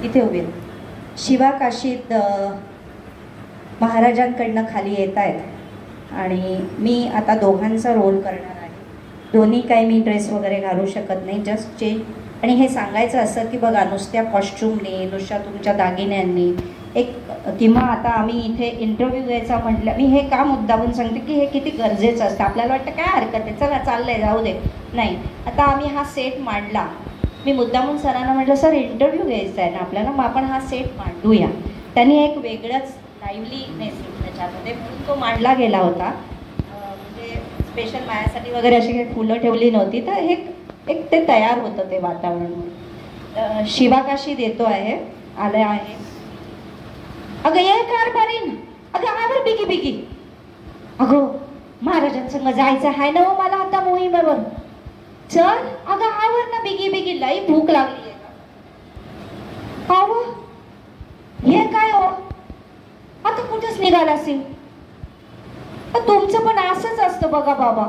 इथे उभे शिवा काशीद महाराजांकडनं खाली येत आहेत आणि मी आता दोघांचा रोल करणार आहे. दोन्ही काही मी ड्रेस वगैरे घालू शकत नाही, जस्ट चेंज. आणि हे सांगायचं असं की बघा, नुसत्या कॉस्ट्युमने, नुसत्या तुमच्या दागिन्यांनी एक किंवा आता आम्ही इथे इंटरव्ह्यू द्यायचा म्हटलं, मी हे का मुद्दामून सांगते की हे किती गरजेचं असतं. आपल्याला वाटतं काय हरकत आहे, चला चाललंय जाऊ दे. नाही, आता आम्ही हा सेट मांडला. मी मुद्दामून सरांना म्हटलं, सर इंटरव्ह्यू घ्यायचा आहे ना आपल्याला, मग आपण हा सेट मांडूया. त्यांनी एक वेगळंच लाईव्हलीनेस त्याच्यामध्ये तो मांडला गेला होता. म्हणजे स्पेशल माझ्यासाठी वगैरे अशी काही फुलं ठेवली नव्हती, तर हे एक ते तयार होतं ते वातावरण. शिवा काशीद देतो आहे, आलं आहे. अगं ये कारभारीन, अगं आवर बिगी बिगी. अगं महाराजांसंग जायचं आहे ना हो मला आता मोहिमेवर. चल अगं आवर ना बिगी बिगी, लई भूक लागली आहे. आव हे काय हो, आता कुठेच निघाला असेल. तुमचं पण असंच असतं बघा बाबा.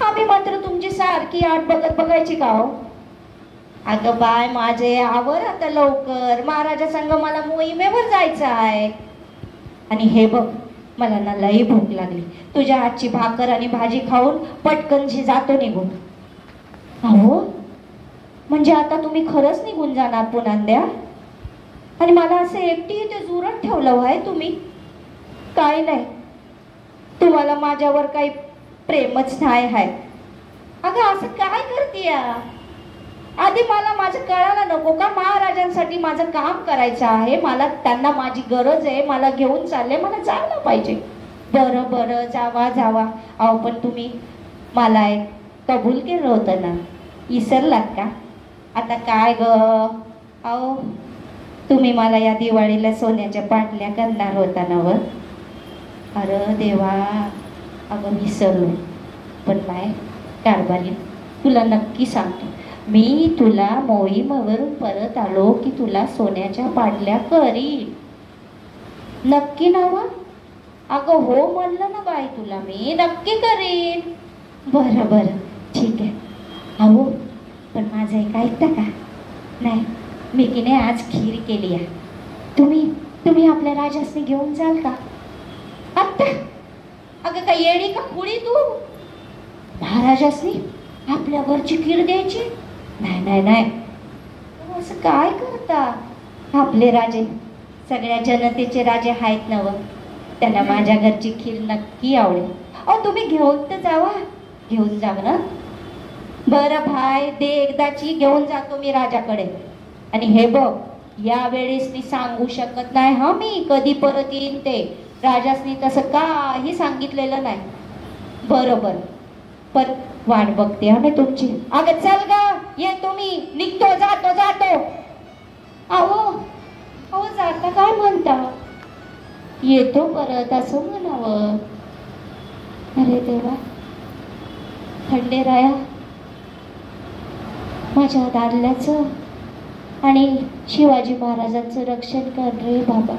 आम्ही मात्र तुमची सारखी आठ बघत बघायची का हो. अगं बाय माझे, आवर आता लवकर, महाराजा संग मला मोहिमेवर जायचं आहे. आणि हे बघ, मला ना लई भूक लागली. तुझ्या हातची भाकर आणि भाजी खाऊन पटकनशी जातो निघून. अहो म्हणजे आता तुम्ही खरंच निघून जाणार पुन्हा? आणि मला असं एकटी इथे जुरत ठेवलं आहे तुम्ही? काय नाही, तुम्हाला माझ्यावर काही प्रेमच नाही आहे. अगं असं काय करतीय? आधी मला माझं कळायला नको का? महाराजांसाठी माझं काम करायचं आहे, मला त्यांना माझी गरज आहे, मला घेऊन चालले, मला जायला पाहिजे. बरं बरं जावा जावा. अहो पण तुम्ही मला एक कबूल केलं होतं ना, विसरलात का? आता काय ग, अहो तुम्ही मला या दिवाळीला सोन्याच्या पाटल्या करणार होता ना वर. अरे देवा, अगं विसरलो. पण नाही कारभारी, तुला नक्की सांगतो, मी तुला मोहीमवरून परत आलो की तुला सोन्याच्या पाटल्या करीन. नक्की ना व? अगं हो म्हणलं ना बाई तुला, मी नक्की करीन. बरं बरं ठीक आहे. अहो पण माझं एक ऐकता का? नाही, मी की नाही आज खीर केली आहे. तुम्ही आपल्या राजासनी घेऊन जाल का आत्ता? अगं काय येडी का खुडी तू? महाराजासनी आपल्यावरची खीर द्यायची? नाही नाही नाही, असं काय करता? आपले राजे सगळ्या जनतेचे राजे आहेत ना व, त्यांना माझ्या घरची खीर नक्की आवडेल. अहो तुम्ही घेऊन तर जावा, घेऊन जा ना. बरं भाई दे, एकदाची घेऊन जातो मी राजाकडे. आणि हे बघ, या वेळेस मी सांगू शकत नाही हा मी कधी परत येईन ते. राजासनी तसं काही सांगितलेलं नाही. बरोबर, पण वाट बघते हा मी तुमची. अगं चल ग, ये तुम्ही, निघतो, जातो जातो. अहो अहो जाता काय म्हणता? येतो परत असं म्हणावं. अरे देवा, खंडेराया, माझ्या दादल्याचं आणि शिवाजी महाराजांचं रक्षण कर रे बाबा.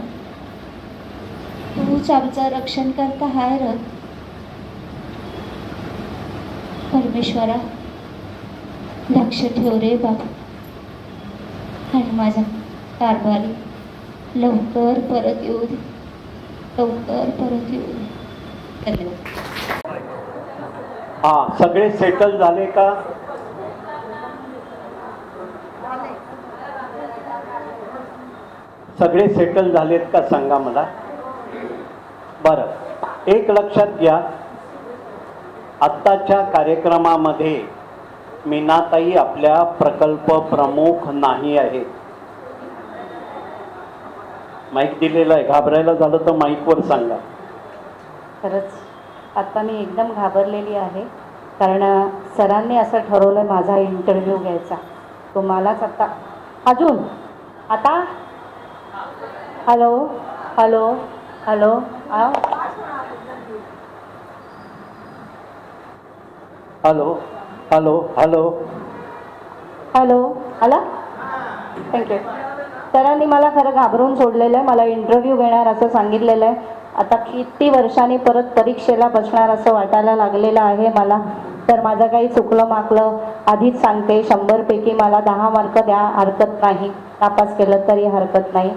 तूच आमचं रक्षण करता हाय र परमेश्वरा. लक्ष ठेव रे बाबा. आणि माझा कारभारी लवकर परत येऊ दे, लवकर परत येऊ दे. धन्यवाद. हा, सगळे सेटल झाले का? सगळे सेटल झालेत का सांगा मला. बरं, एक लक्षात घ्या, आत्ताच्या कार्यक्रमामध्ये मीनाताई आपल्या प्रकल्प प्रमुख नाही आहेत. माईक दिलेला आहे, घाबरायला झालं तर माईकवर सांगा. खरंच आता मी एकदम घाबरलेली आहे, कारण सरांनी असं ठरवलं माझा इंटरव्ह्यू घ्यायचा. तुम्हालाच आता अजून आता hello hello hello hello hello hello hello आला. थँक्यू. सरांनी मला खरं घाबरून सोडलेलं आहे. मला इंटरव्ह्यू घेणार असं सांगितलेलं आहे. आता किती वर्षांनी परत परीक्षेला बसणार असं वाटायला लागलेलं आहे मला. तर माझं काही चुकलं माकलं आधीच सांगते, 100 पैकी मला 10 मार्क द्या, हरकत नाही. नापास केलं तरी हरकत नाही,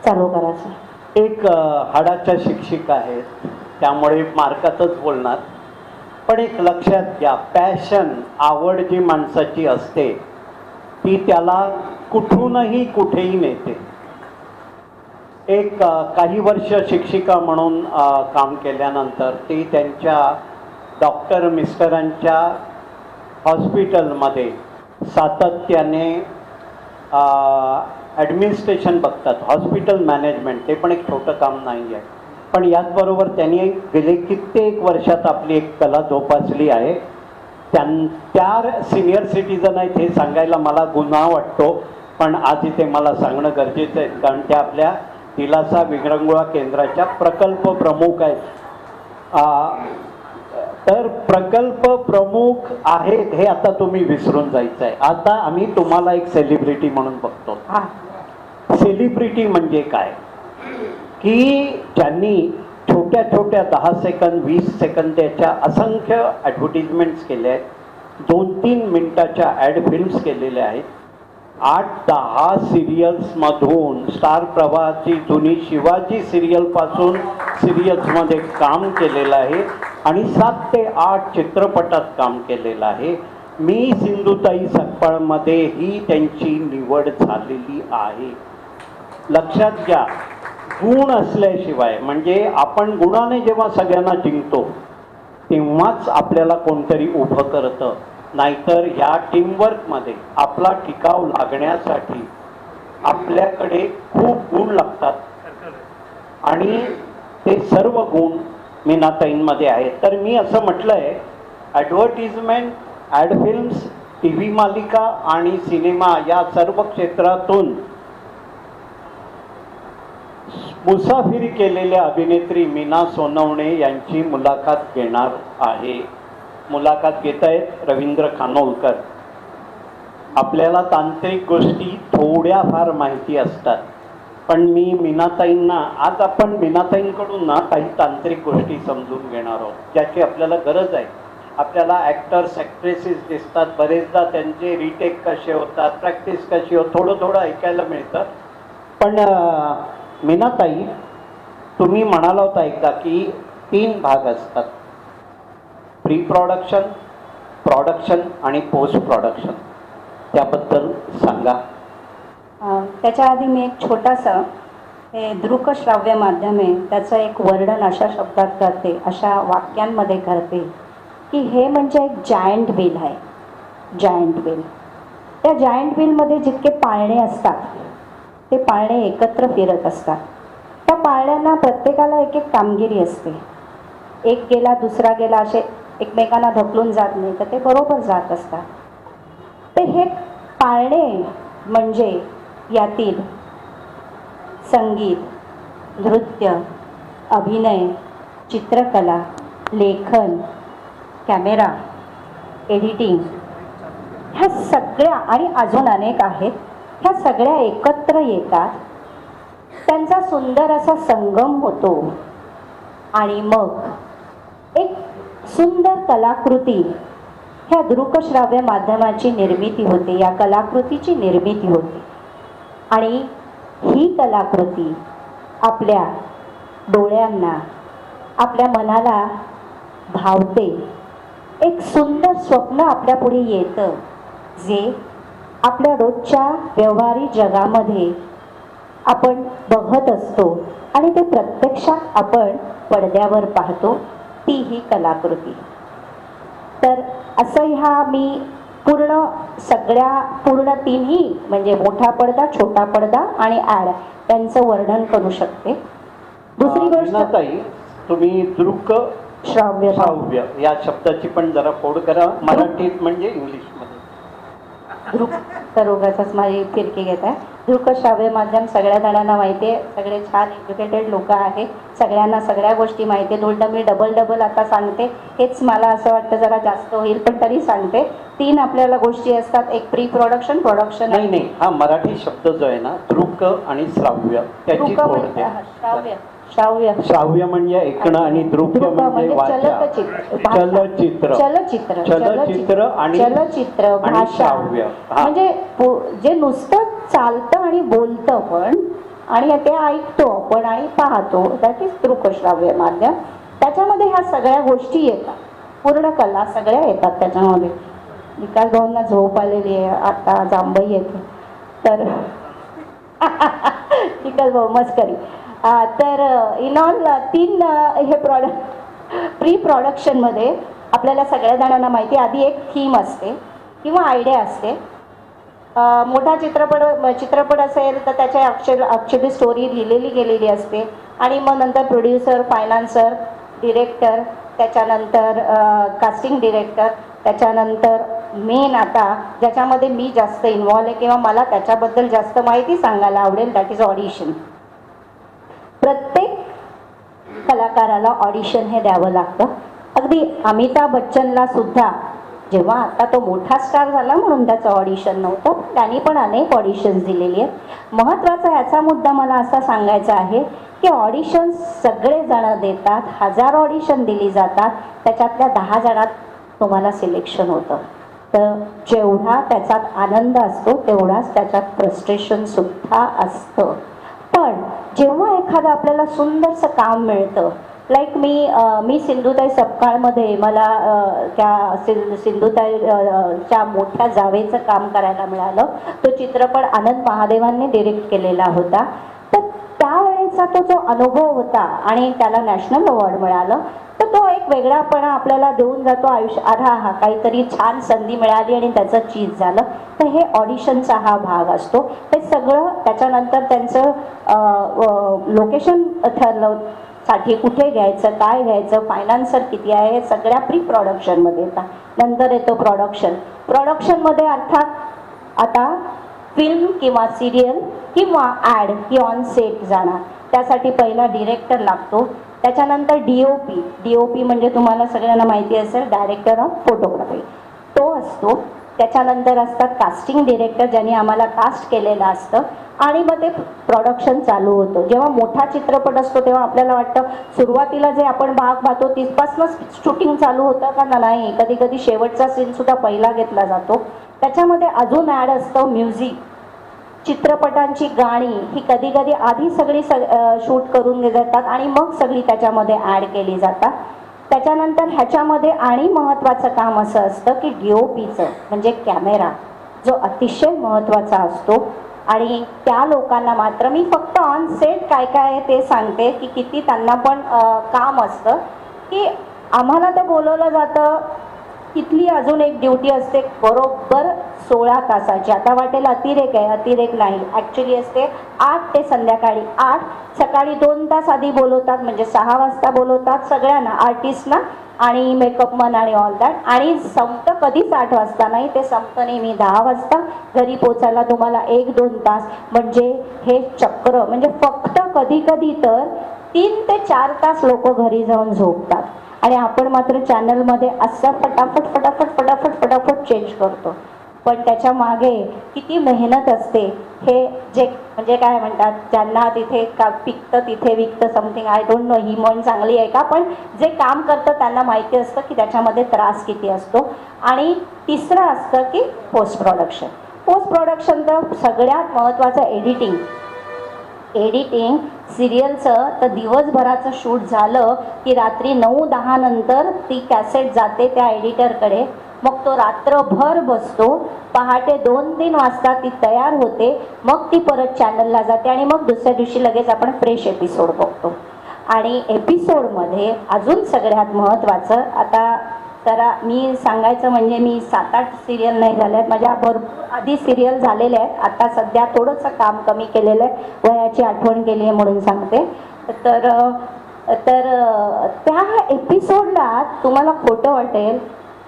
चालू करायचं. एक हाडाच्या शिक्षिका आहेत, त्यामुळे मार्कातच बोलणार. पण एक लक्षात घ्या, पॅशन, आवड जी माणसाची असते ती त्याला कुठूनही कुठेही नेते. एक काही वर्ष शिक्षिका म्हणून काम केल्यानंतर ती त्यांच्या डॉक्टर मिस्टरांच्या हॉस्पिटलमध्ये सातत्याने ॲडमिनिस्ट्रेशन बघतात, हॉस्पिटल मॅनेजमेंट. ते पण एक छोटं काम नाही आहे. पण याचबरोबर त्यांनी गेले कित्येक वर्षात आपली एक कला जोपासली आहे. त्या सिनियर सिटीजन आहेत हे सांगायला मला गुन्हा वाटतो, पण आज इथे मला सांगणं गरजेचं आहे, कारण त्या आपल्या दिलासा विरंगुळा केंद्राच्या प्रकल्प प्रमुख आहेत. तर प्रकल्प प्रमुख आहेत हे आता तुम्ही विसरून जायचं आहे. आता आम्ही तुम्हाला एक सेलिब्रिटी म्हणून बघतो. सेलिब्रिटी म्हणजे काय की ज्यांनी छोट्या छोट्या 10 सेकंद 20 सेकंदाच्या असंख्य ॲडव्हर्टिजमेंट्स केल्या आहेत, 2-3 मिनिटाच्या ॲड फिल्म्स केलेल्या आहेत, 8-10 सिरियल्समधून स्टार प्रवाहाची जुनी शिवाजी सिरियलपासून सिरियल्समध्ये काम केलेलं आहे आणि 7 ते 8 चित्रपटात काम केलेलं आहे. मी सिंधुताई सकपाळमध्ये ही त्यांची निवड झालेली आहे. लक्षात घ्या, गुण असल्याशिवाय, म्हणजे आपण गुणाने जेव्हा सगळ्यांना जिंकतो तेव्हाच आपल्याला कोणतरी उभं करतं. नाहीतर ह्या टीमवर्कमध्ये आपला टिकाव लागण्यासाठी आपल्याकडे खूप गुण लागतात आणि ते सर्व गुण मीनाताईंमध्ये आहेत. तर मी असं म्हटलं आहे, advertisement, ad films, T V मालिका आणि सिनेमा या सर्व क्षेत्रातून मुसाफिरी केलेल्या अभिनेत्री मीना सोनवणे यांची मुलाखत घेणार आहे. मुलाखत घेत आहेत रवींद्र खानोलकर. आपल्याला तांत्रिक गोष्टी थोड्याफार माहिती असतात, पण मी मीनाताईंना, आज आपण मीनाताईंकडून ना काही तांत्रिक गोष्टी समजून घेणार आहोत, ज्याची आपल्याला गरज आहे. आपल्याला ॲक्टर्स ॲक्ट्रेसेस दिसतात, बरेचदा त्यांचे रिटेक कसे होतात, प्रॅक्टिस कशी होत, थोडं थोडं ऐकायला मिळतं. पण मीनाताई, तुम्ही म्हणाला होता एकदा की 3 भाग असतात, प्री प्रोडक्शन, प्रोडक्शन आणि पोस्ट प्रोडक्शन. त्याबद्दल सांगा. त्याच्या आधी मी एक छोटासा, हे दृकश्राव्य माध्यम आहे, त्याचं एक वर्णन अशा शब्दात करते, अशा वाक्यांमध्ये करते की हे म्हणजे एक जायंट व्हील आहे. जायंट व्हील, त्या जायंट व्हीलमध्ये जितके पाळणे असतात ते पाळणे एकत्र फिरत असतात. त्या पाळण्यांना प्रत्येकाला एक एक कामगिरी असते. एक गेला दुसरा गेला असे एकमेकांना ढकलून जात नाही, तर ते बरोबर जात असतात. ते हे पाळणे म्हणजे यातील संगीत, नृत्य, अभिनय, चित्रकला, लेखन, कॅमेरा, एडिटिंग, ह्या सगळ्या आणि अजून अनेक आहेत, ह्या सगळ्या एकत्र येतात, त्यांचा सुंदर असा संगम होतो आणि मग एक सुंदर कलाकृती, ह्या दृकश्राव्य माध्यमाची निर्मिती होते, या कलाकृतीची निर्मिती होते. आणि ही कलाकृती आपल्या डोळ्यांना, आपल्या मनाला भावते. एक सुंदर स्वप्न आपल्यापुढे येतं, जे आपल्या रोजच्या व्यवहारिक जगामध्ये आपण बघत असतो आणि ते प्रत्यक्षात आपण पडद्यावर पाहतो, ती ही कलाकृती. तर असं ह्या मी पूर्ण तिन्ही, म्हणजे मोठा पडदा, छोटा पडदा आणि ॲड, त्यांचं वर्णन करू शकते. दुसरी गोष्ट, तुम्ही दृक श्राव्य श्राव्य या शब्दाची पण जरा फोड करा, मराठीत म्हणजे इंग्लिशमध्ये. दृक तर उगाचच माझी फिरकी घेत आहे. दृकश्राव्य माध्यम सगळ्या जणांना माहिती आहे, सगळे छान एज्युकेटेड लोक आहेत, सगळ्यांना सगळ्या गोष्टी माहिती आहेत. उलट मी डबल आता सांगते, हेच मला असं वाटतं जरा जास्त होईल, पण तरी सांगते. 3 आपल्याला गोष्टी असतात, एक प्री प्रोडक्शन, प्रोडक्शन. नाही, हा मराठी शब्द जो आहे ना, दृक आणि श्राव्य, त्याची फोड द्या. श्राव्य श्राव्य म्हणजे ऐकणं आणि दृश्य दृक म्हणजे वाचा. चलचित्र चलचित्र चलचित्र आणि चलचित्र आणि भाषा श्राव्य. हा. म्हणजे जे नुसतं चालतं आणि बोलतं पण आणि ते ऐकतो आपण आणि पाहतो, दॅट इज दृकश्राव्य माध्यम. त्याच्यामध्ये ह्या सगळ्या गोष्टी येतात, पूर्ण कला सगळ्या येतात त्याच्यामध्ये. विकास भाऊंना झोप आलेली आहे, आता जांभई येते तर विकास भाऊ मस्करी. तर इन ऑल 3 हे प्री प्रोडक्शनमध्ये आपल्याला सगळ्या जणांना माहिती आहे, आधी एक थीम असते किंवा आयडिया असते. मोठा चित्रपट असेल तर त्याच्या ॲक्च्युली स्टोरी लिहिलेली गेलेली असते आणि मग नंतर प्रोड्युसर, फायनान्सर, डिरेक्टर, त्याच्यानंतर कास्टिंग डिरेक्टर, त्याच्यानंतर मेन आता ज्याच्यामध्ये मी जास्त इन्व्हॉल्व आहे किंवा मला त्याच्याबद्दल जास्त माहिती सांगायला आवडेल, दॅट इज ऑडिशन. प्रत्येक कलाकाराला ऑडिशन हे द्यावं लागतं. अगदी अमिताभ बच्चनला सुद्धा जेव्हा आता तो मोठा स्टार झाला म्हणून त्याचं ऑडिशन नव्हतं, त्यांनी पण अनेक ऑडिशन्स दिलेली आहेत. महत्त्वाचा याचा मुद्दा मला असा सांगायचा आहे की ऑडिशन सगळे जण देतात, 1000 ऑडिशन दिली जातात, त्याच्यातल्या 10 जणात तुम्हाला सिलेक्शन होतं. तर जेवढा त्याच्यात आनंद असतो तेवढाच त्याच्यात फ्रस्ट्रेशन सुद्धा असतं. पण जेव्हा एखादं आपल्याला सुंदरसं काम मिळतं, लाईक मी सिंधुताई सपकाळमध्ये मला त्या सिंधुताईच्या मोठ्या जावेचं काम करायला मिळालं. तो चित्रपट आनंद महादेवांनी डिरेक्ट केलेला होता. तर त्यावेळेचा तो जो अनुभव होता आणि त्याला नॅशनल अवॉर्ड मिळालं, तर तो एक वेगळापणा आपल्याला देऊन जातो आयुष्यात. हा काहीतरी छान संधी मिळाली आणि त्याचं चीज झालं. तर हे ऑडिशनचा हा भाग असतो. हे सगळं त्याच्यानंतर त्यांचं लोकेशन ठरलं साठी कुठे घ्यायचं, काय घ्यायचं, फायनान्सर किती आहे, हे सगळ्या प्री प्रोडक्शनमध्ये येतात. नंतर येतो प्रोडक्शनमध्ये अर्थात आता फिल्म किंवा सिरियल किंवा ॲड ही ऑन सेट जाणार. त्यासाठी पहिला डिरेक्टर लागतो, त्याच्यानंतर DOP म्हणजे तुम्हाला सगळ्यांना माहिती असेल, डायरेक्टर ऑफ फोटोग्राफी, तो असतो. त्याच्यानंतर असतात कास्टिंग डिरेक्टर, ज्यांनी आम्हाला कास्ट केलेलं असतं आणि मग ते प्रोडक्शन चालू होतं. जेव्हा मोठा चित्रपट असतो तेव्हा आपल्याला वाटतं सुरुवातीला जे आपण भाग पाहतो तिथपासूनच शूटिंग चालू होतं का नाही, कधी कधी शेवटचा सीन सुद्धा पहिला घेतला जातो. त्याच्यामध्ये अजून ॲड असतं म्युझिक. चित्रपटांची गाणी ही कधी कधी आधी सगळी शूट करून जातात आणि मग सगळी त्याच्यामध्ये ॲड केली जातात. त्याच्यानंतर ह्याच्यामध्ये आणि महत्त्वाचं काम असं असतं की DOPचं म्हणजे कॅमेरा, जो अतिशय महत्त्वाचा असतो. आणि त्या लोकांना मात्र मी फक्त ऑन सेट काय काय आहे ते सांगते की किती त्यांना पण काम असतं की आम्हाला तर बोलवलं जातं. तिथली अजून एक ड्युटी असते बरोबर 16 तासाची. आता वाटेल अतिरेक आहे, अतिरेक नाही, ॲक्च्युली असते 8 ते संध्याकाळी 8. सकाळी 2 तास आधी बोलवतात, म्हणजे 6 वाजता बोलवतात सगळ्यांना, आर्टिस्टना आणि मेकअपमन आणि ऑल दॅट. आणि संपतं कधीच 8 वाजता नाही, ते संपतं नेहमी 10 वाजता. घरी पोचायला तुम्हाला 1-2 तास. म्हणजे हे चक्र, म्हणजे फक्त कधी कधी तर 3 ते 4 तास लोक घरी जाऊन झोपतात आणि आपण मात्र चॅनलमध्ये असं फटाफट चेंज करतो. पण त्याच्या मागे किती मेहनत असते हे जे म्हणजे काय म्हणतात, ज्यांना तिथे का पिकतं तिथे विकतं, समथिंग, आय डोंट नो ही म्हण चांगली आहे का, पण जे काम करतं त्यांना माहिती असतं की त्याच्यामध्ये त्रास किती असतो. आणि तिसरं असतं की पोस्ट प्रोडक्शन तर सगळ्यात महत्त्वाचं एडिटिंग सिरियलचं तर दिवसभराचं शूट झालं की रात्री 9-10 नंतर ती कॅसेट जाते त्या एडिटरकडे. मग तो रात्रभर बसतो, पहाटे 2-3 वाजता ती तयार होते, मग ती परत चॅनलला जाते आणि मग दुसऱ्या दिवशी लगेच आपण फ्रेश एपिसोड बघतो. आणि एपिसोडमध्ये अजून सगळ्यात महत्त्वाचं, आता तर मी सांगायचं म्हणजे मी 7-8 सिरियल नाही झाल्या आहेत, माझ्या भरपूर आधी सिरियल झालेल्या आहेत. आता सध्या थोडंसं काम कमी केलेलं आहे, वयाची आठवण केली आहे म्हणून सांगते. तर त्या एपिसोडला तुम्हाला खोटं वाटेल,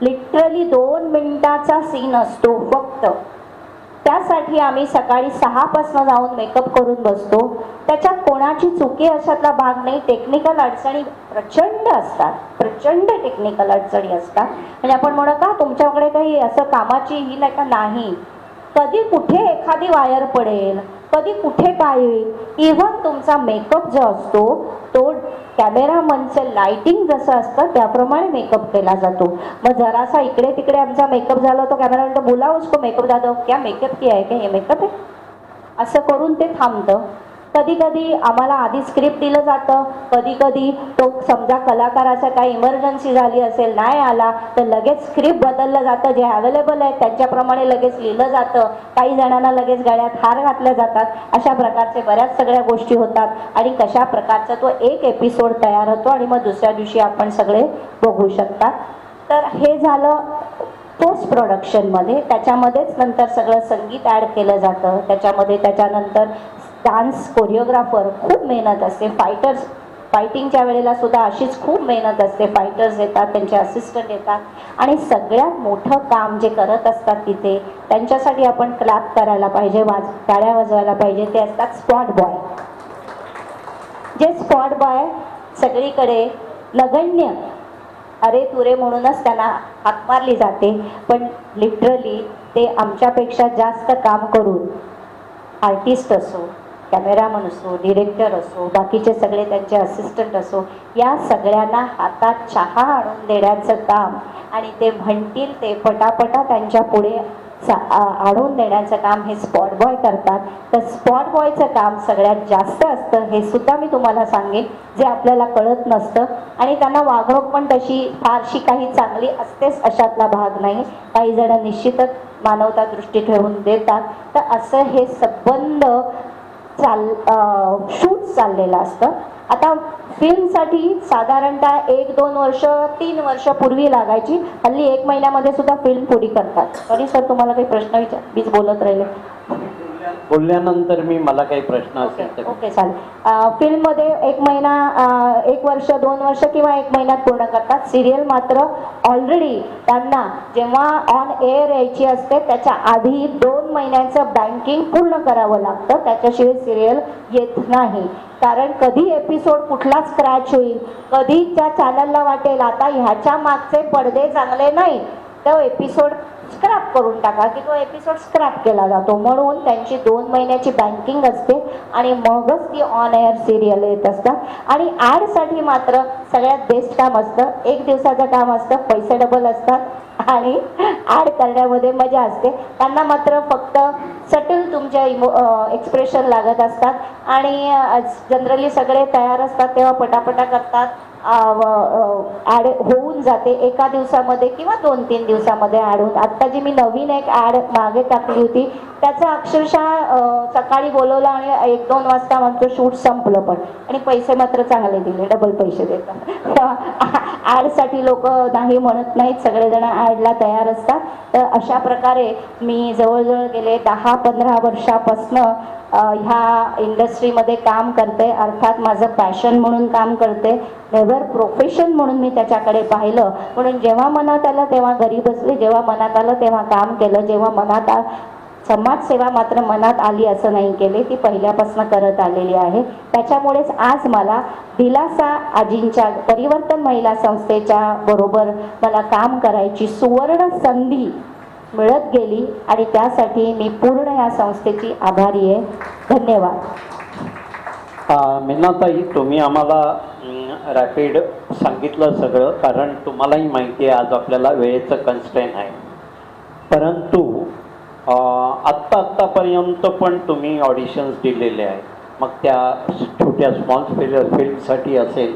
लिटरली 2 मिनिटाचा सीन असतो फक्त. त्यासाठी आम्ही सकाळी 6 पासून जाऊन मेकअप करून बसतो. त्याच्यात कोणाची चुकी अशातला भाग नाही. टेक्निकल अडचणी प्रचंड असतात, प्रचंड टेक्निकल अडचणी असतात. म्हणजे आपण म्हणू का तुमच्याकडे काही असं कामाची ही नाही का, नाही. कधी कुठे एखादी वायर पडेल, कधी कुठे काय होईल. इव्हन तुमचा मेकअप जो असतो तो कॅमेरामनचं लाइटिंग जसं असतं त्याप्रमाणे मेकअप केला जातो. मग जरासा इकडे तिकडे आमचा मेकअप झाला तो कॅमेरा म्हणतो बोला उसको मेकअप जातो, क्या मेकअप किया है, क्या हे मेकअप आहे, असं करून ते थांबतं. कधी कधी आम्हाला आधी स्क्रिप्ट दिलं जातं, कधी कधी तो समजा कलाकाराचा काही इमर्जन्सी झाली असेल, नाही आला तर लगेच स्क्रिप्ट बदललं जातं. जे अवेलेबल आहे त्यांच्याप्रमाणे लगेच लिहिलं जातं. काही जणांना लगेच गळ्यात हार घातले जातात. अशा प्रकारचे बऱ्याच सगळ्या गोष्टी होतात आणि कशा प्रकारचा तो एक एपिसोड तयार होतो आणि मग दुसऱ्या दिवशी आपण सगळे बघू शकतात. तर हे झालं पोस्ट प्रोडक्शनमध्ये. त्याच्यामध्येच नंतर सगळं संगीत ॲड केलं जातं. त्याच्यामध्ये त्याच्यानंतर डान्स कोरिओग्राफर खूप मेहनत असते. फायटिंगच्या वेळेला सुद्धा अशीच खूप मेहनत असते. फायटर्स येतात, त्यांचे असिस्टंट येतात आणि सगळ्यात मोठं काम जे करत असतात तिथे त्यांच्यासाठी आपण क्लॅप करायला पाहिजे, टाळ्या वाजवायला पाहिजे. ते असतात स्पॉट बॉय. जे स्पॉट बॉय सगळीकडे नगण्य अरे तुरे म्हणूनच त्यांना हाक मारली जाते, पण लिटरली ते आमच्यापेक्षा जास्त काम करून आर्टिस्ट असो, कॅमेरामन असो, डिरेक्टर असो, बाकीचे सगळे त्यांचे असिस्टंट असो, या सगळ्यांना हातात चहा आणून देण्याचं काम आणि ते म्हणतील ते पटापटा त्यांच्या पुढे आणून देण्याचं काम हे स्पॉट बॉय करतात. तर स्पॉट बॉयचं काम सगळ्यात जास्त असतं हे सुद्धा मी तुम्हाला सांगेन, जे आपल्याला कळत नसतं. आणि त्यांना वागणूक पण तशी फारशी काही चांगली असतेच अशातला भाग नाही. काही जण निश्चितच मानवता दृष्टी ठेवून देतात. तर असं हे संबंध शूट चाललेलं असतं. आता फिल्मसाठी साधारणतः 1-2 वर्ष 3 वर्ष पूर्वी लागायची. हल्ली 1 महिन्यामध्ये सुद्धा फिल्म पुरी करतात. सॉरी सर, तुम्हाला काही प्रश्न विचार, मीच बोलत राहिले. बोलल्यानंतर मला काही प्रश्न असेल तर ओके चालेल. फिल्ममध्ये 1 महिना, 1 वर्ष 2 वर्ष किंवा 1 महिन्यात पूर्ण करतात. सिरियल मात्र ऑलरेडी त्यांना जेव्हा ऑन एअर यायची असते त्याच्या आधी 2 महिन्याचं बँकिंग पूर्ण करावं लागतं. त्याच्याशिवाय सिरियल येत नाही. कारण कधी एपिसोड कुठला स्क्रॅच होईल, कधी त्या चॅनलला वाटेल आता ह्याच्या मागचे पडदे चांगले नाही, तो एपिसोड स्क्रॅप करून टाका, की तो एपिसोड स्क्रॅप केला जातो. म्हणून त्यांची 2 महिन्याची बँकिंग असते आणि मगच ती ऑन एअर सिरियल येत असतात. आणि ॲडसाठी मात्र सगळ्यात बेस्ट काम असतं. 1 दिवसाचं काम असतं, पैसे डबल असतात आणि ॲड करण्यामध्ये मजा असते. त्यांना मात्र फक्त सटल तुमच्या एक्सप्रेशन लागत असतात आणि जनरली सगळे तयार असतात तेव्हा पटापटा करतात. ॲड होऊन जाते 1 दिवसामध्ये किंवा 2-3 दिवसामध्ये ॲड होऊन. आत्ता जी मी नवीन एक ॲड मागे टाकली होती त्याचा अक्षरशः सकाळी बोलवलं आणि 1-2 वाजता म्हणतो शूट संपलं, पण आणि पैसे मात्र चांगले दिले, डबल पैसे देतात. ॲडसाठी लोक नाही म्हणत नाहीत, सगळेजण ॲडला तयार असतात. तर अशा प्रकारे मी जवळजवळ गेले 10-15 वर्षापासनं ह्या इंडस्ट्रीमध्ये काम करते. अर्थात माझं पॅशन म्हणून काम करते, नेव्हर प्रोफेशन म्हणून मी त्याच्याकडे पाहिलं. म्हणून जेव्हा मनात आलं तेव्हा घरी बसले, जेव्हा मनात आलं तेव्हा काम केलं, जेव्हा मनात समाजसेवा मात्र मनात आली असं नाही केले, ती पहिल्यापासून करत आलेली आहे. त्याच्यामुळेच आज मला दिलासा आजींच्या परिवर्तन महिला संस्थेच्या बरोबर मला काम करायची सुवर्ण संधी मिळत गेली आणि त्यासाठी मी पूर्ण या संस्थेची आभारी आहे. धन्यवाद. मीनाताई, तुम्ही आम्हाला रॅपिड सांगितलं सगळं, कारण तुम्हालाही माहिती आहे आज आपल्याला वेळेचं कन्स्ट्रेन आहे. परंतु आत्तापर्यंत पण तुम्ही ऑडिशन्स दिलेले आहेत, मग त्या छोट्या स्मॉल फिल्मसाठी असेल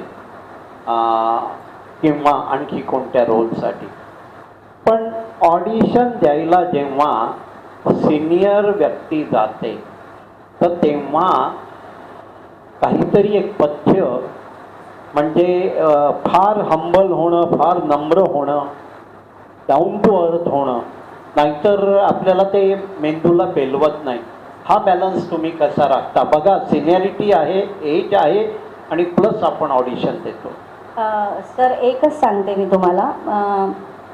किंवा आणखी कोणत्या रोलसाठी. पण ऑडिशन द्यायला जेव्हा सिनियर व्यक्ती जाते तर तेव्हा काहीतरी एक पथ्य म्हणजे फार हंबल होणं, फार नम्र होणं, डाऊन टू अर्थ होणं, नाहीतर आपल्याला ते मेंदूला पेलवत नाही. हा बॅलन्स तुम्ही कसा राखता? बघा, सिनियरिटी आहे, एज आहे आणि प्लस आपण ऑडिशन देतो. सर एकच सांगते मी तुम्हाला,